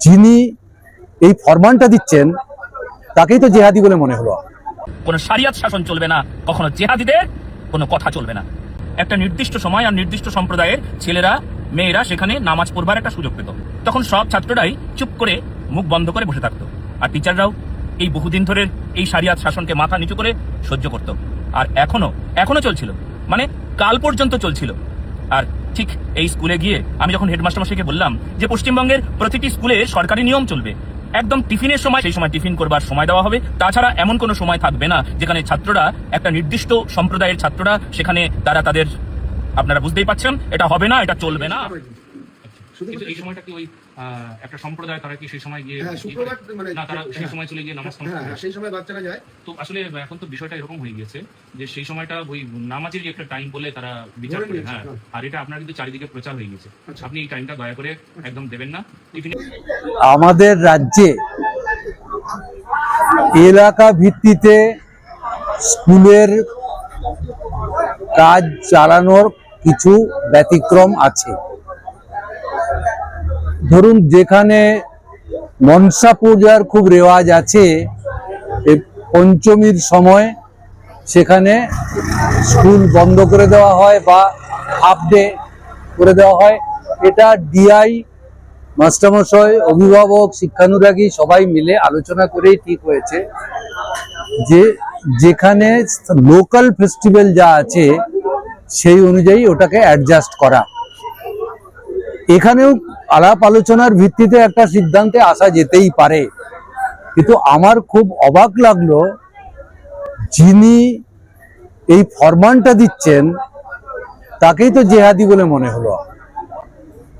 যিনি এই ফরমানটা দিচ্ছেন তাকেই তো জেহাদি বলে মনে হলো। কোনো শরিয়ত শাসন চলবে না, কখনো জেহাদিদের কোনো কথা চলবে না। একটা নির্দিষ্ট সময় আর নির্দিষ্ট সম্প্রদায়ের ছেলেরা মেয়েরা সেখানে নামাজ পড়বার একটা সুযোগ পেত, তখন সব ছাত্ররাই চুপ করে মুখ বন্ধ করে বসে থাকতো, আর টিচাররাও এই বহুদিন ধরে এই শরিয়ত শাসনকে মাথা নিচু করে সহ্য করত। আর এখনো চলছিল, মানে কাল পর্যন্ত চলছিল। আর ঠিক এই স্কুলে গিয়ে আমি যখন হেডমাস্টার মশাইকে বললাম যে পশ্চিমবঙ্গের প্রতিটি স্কুলে সরকারি নিয়ম চলবে, একদম টিফিনের সময় সেই সময় টিফিন করবার সময় দেওয়া হবে, তাছাড়া এমন কোনো সময় থাকবে না যেখানে ছাত্ররা, একটা নির্দিষ্ট সম্প্রদায়ের ছাত্ররা সেখানে তাদের, আপনারা বুঝতেই পাচ্ছেন, এটা হবে না, এটা চলবে না। কিন্তু এই সময়টা কি ওই একটা সম্প্রদায় তারা কি সেই সময় গিয়ে না তারা সেই সময় চলে গিয়ে নামাজ সেই সময় বাচ্চারা যায়? তো আসলে এখন তো বিষয়টা এরকম হয়ে গেছে যে সেই সময়টা ওই নামাজেরই একটা টাইম বলে তারা বিচার করে। হ্যাঁ, আর এটা আপনার কিন্তু চারিদিকে প্রচার হয়ে গেছে। আপনি এই টাইমটা দয়া করে একদম দেবেন না। আমাদের রাজ্যে এলাকা ভিত্তিতে স্কুলের কাজ চালানোর কিছু ব্যতিক্রম আছে। ধরুন, যেখানে মনসা পূজার খুব রেওয়াজ আছে, পঞ্চমীর সময় সেখানে স্কুল বন্ধ করে দেওয়া হয় বা হাফ ডে করে দেওয়া হয়। এটা ডিআই, মাস্টারমশাই, অভিভাবক, শিক্ষানুরাগী সবাই মিলে আলোচনা করেই ঠিক হয়েছে যে যেখানে লোকাল ফেস্টিভ্যাল যা আছে সেই অনুযায়ী ওটাকে অ্যাডজাস্ট করা। এখানেও আলাপ আলোচনার ভিত্তিতে একটা সিদ্ধান্তে আসা যেতেই পারে, কিন্তু আমার খুব অবাক লাগলো যিনি এই ফরমানটা দিচ্ছেন তাকেই তো জেহাদি বলে মনে হলো।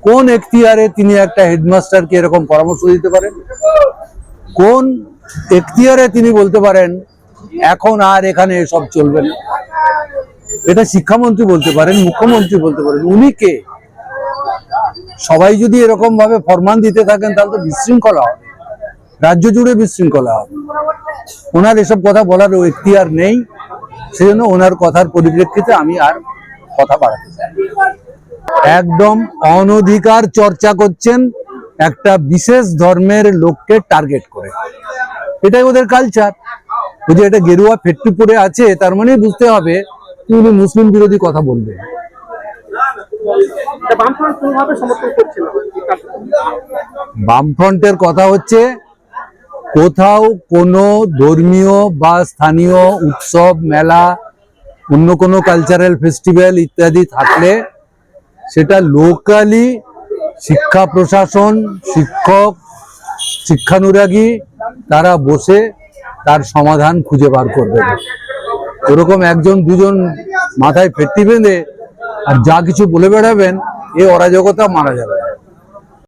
কোন এখতিয়ারে তিনি একটা হেডমাস্টারকে এরকম পরামর্শ দিতে পারেন? কোন এখতিয়ারে তিনি বলতে পারেন এখন আর এখানে এসব চলবে না? এটা শিক্ষামন্ত্রী বলতে পারেন, মুখ্যমন্ত্রী বলতে পারেন, উনি কে? সবাই যদি এরকম ভাবে ফরমান দিতে থাকেন তাহলে তো বিশৃঙ্খলা হবে, রাজ্য জুড়ে বিশৃঙ্খলা হবে। ওনার এসব কথা বলার এখতিয়ার নেই, সেজন্য ওনার কথার পরিপ্রেক্ষিতে আমি আর কথা বাড়াতে চাই। একদম অনধিকার চর্চা করছেন একটা বিশেষ ধর্মের লোককে টার্গেট করে। এটাই ওদের কালচার। ওই যে এটা গেরুয়া ফেট্টি পরে আছে, তার মানে বুঝতে হবে উনি মুসলিম বিরোধী কথা বলবেন। বামফ্রন্টের কথা হচ্ছে, কোথাও কোনো ধর্মীয় বা স্থানীয় উৎসব, মেলা, অন্য কোনো কালচারাল ফেস্টিভ্যাল ইত্যাদি থাকলে সেটা লোকালি শিক্ষা প্রশাসন, শিক্ষক, শিক্ষানুরাগী তারা বসে তার সমাধান খুঁজে বার করবে। ওরকম একজন দুজন মাথায় ফেট্টি বেঁধে আর যা কিছু বলে বেড়াবেন, এ অরাজকতা মারা যাবে।